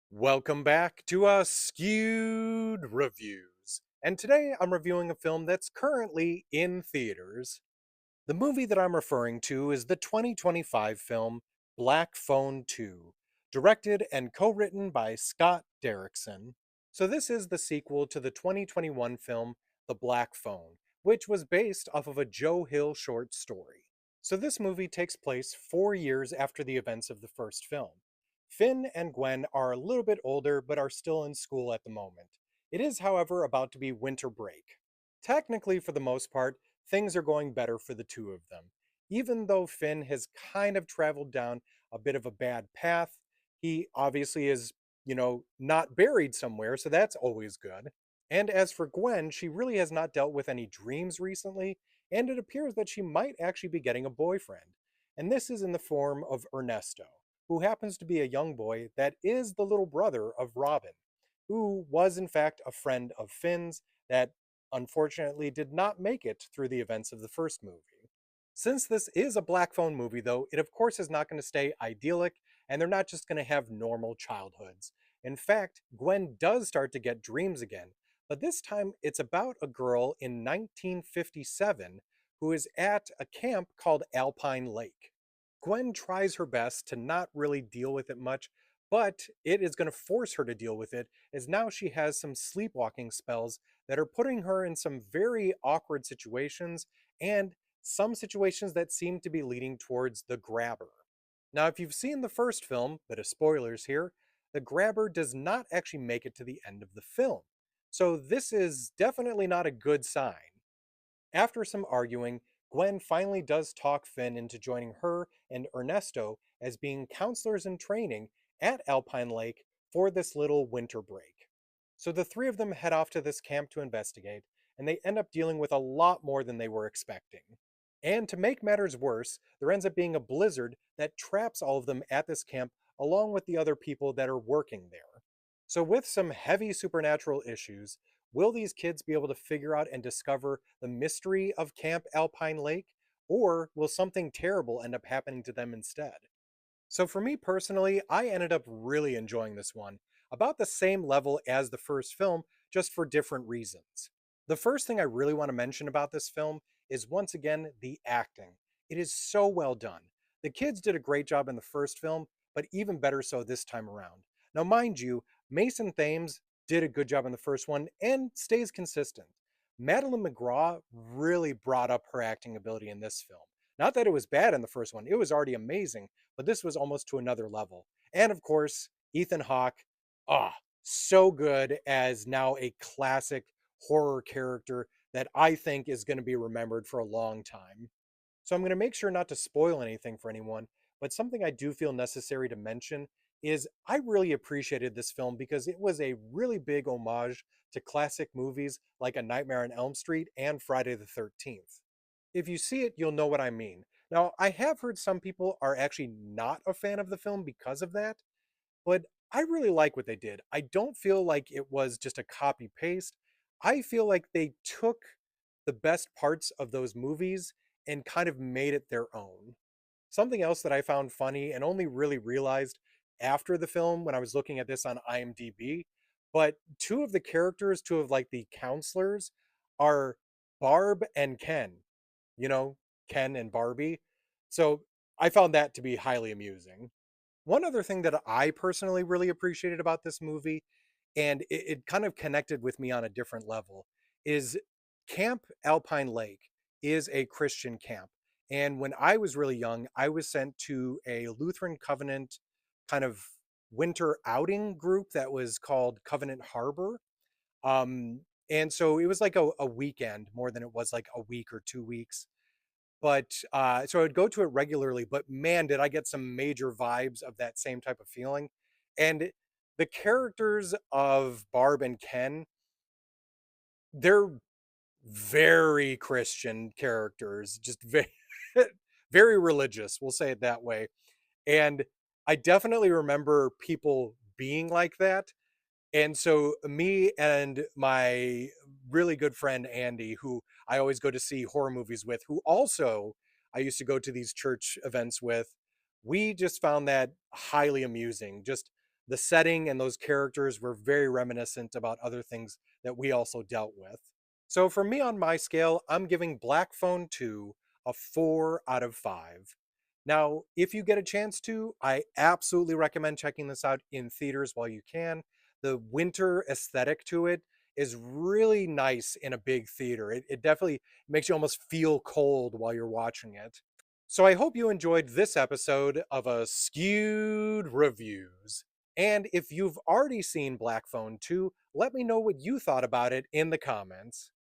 Welcome back to Askewed Reviews. And today I'm reviewing a film that's currently in theaters. The movie that I'm referring to is the 2025 film Black Phone 2, directed and co-written by Scott Derrickson. So this is the sequel to the 2021 film The Black Phone, which was based off of a Joe Hill short story. So this movie takes place 4 years after the events of the first film. Finn and Gwen are a little bit older but are still in school at the moment. It is, however, about to be winter break. Technically, for the most part, things are going better for the two of them. Even though Finn has kind of traveled down a bit of a bad path, he obviously is, not buried somewhere, so that's always good. And as for Gwen, she really has not dealt with any dreams recently, and it appears that she might actually be getting a boyfriend. And this is in the form of Ernesto, who happens to be a young boy that is the little brother of Robin, who was in fact a friend of Finn's that unfortunately did not make it through the events of the first movie. Since this is a Black Phone movie, though, it of course is not going to stay idyllic, and they're not just going to have normal childhoods. In fact, Gwen does start to get dreams again, but this time it's about a girl in 1957 who is at a camp called Alpine Lake. Gwen tries her best to not really deal with it much, but it is going to force her to deal with it, as now she has some sleepwalking spells that are putting her in some very awkward situations and some situations that seem to be leading towards the grabber. Now, if you've seen the first film, bit of spoilers here, the grabber does not actually make it to the end of the film. So this is definitely not a good sign. After some arguing, Gwen finally does talk Finn into joining her and Ernesto as being counselors in training at Alpine Lake for this little winter break. So the three of them head off to this camp to investigate, and they end up dealing with a lot more than they were expecting. And to make matters worse, there ends up being a blizzard that traps all of them at this camp along with the other people that are working there. So, with some heavy supernatural issues, will these kids be able to figure out and discover the mystery of Camp Alpine Lake, or will something terrible end up happening to them instead? So, for me personally, I ended up really enjoying this one, about the same level as the first film, just for different reasons. The first thing I really want to mention about this film is once again the acting. It is so well done. The kids did a great job in the first film, but even better so this time around. Now, mind you, Mason Thames did a good job in the first one and stays consistent. Madeline McGraw really brought up her acting ability in this film. Not that it was bad in the first one, it was already amazing, but this was almost to another level. And of course, Ethan Hawke, ah, so good as now a classic horror character that I think is going to be remembered for a long time. So I'm going to make sure not to spoil anything for anyone, but something I do feel necessary to mention is I really appreciated this film because it was a really big homage to classic movies like A Nightmare on Elm Street and Friday the 13th. If you see it, you'll know what I mean. Now, I have heard some people are actually not a fan of the film because of that, but I really like what they did. I don't feel like it was just a copy paste. I feel like they took the best parts of those movies and kind of made it their own. Something else that I found funny and only really realized after the film when I was looking at this on IMDb, but two of the characters, two of like the counselors, are Barb and Ken. You know, Ken and Barbie. So I found that to be highly amusing. One other thing that I personally really appreciated about this movie, and it kind of connected with me on a different level, is Camp Alpine Lake is a Christian camp. And when I was really young, I was sent to a Lutheran Covenant kind of winter outing group that was called Covenant Harbor. And so it was like a weekend more than it was like a week or 2 weeks. But, so I would go to it regularly, but man, did I get some major vibes of that same type of feeling. And the characters of Barb and Ken, they're very Christian characters, just very, very religious, we'll say it that way. And I definitely remember people being like that. And so me and my really good friend Andy, who I always go to see horror movies with, who also I used to go to these church events with, we just found that highly amusing. Just The setting and those characters were very reminiscent about other things that we also dealt with. So for me on my scale, I'm giving Black Phone 2 a 4 out of 5. Now, if you get a chance to, I absolutely recommend checking this out in theaters while you can. The winter aesthetic to it is really nice in a big theater. It definitely makes you almost feel cold while you're watching it. So I hope you enjoyed this episode of Askewed Reviews. And if you've already seen Black Phone 2, let me know what you thought about it in the comments.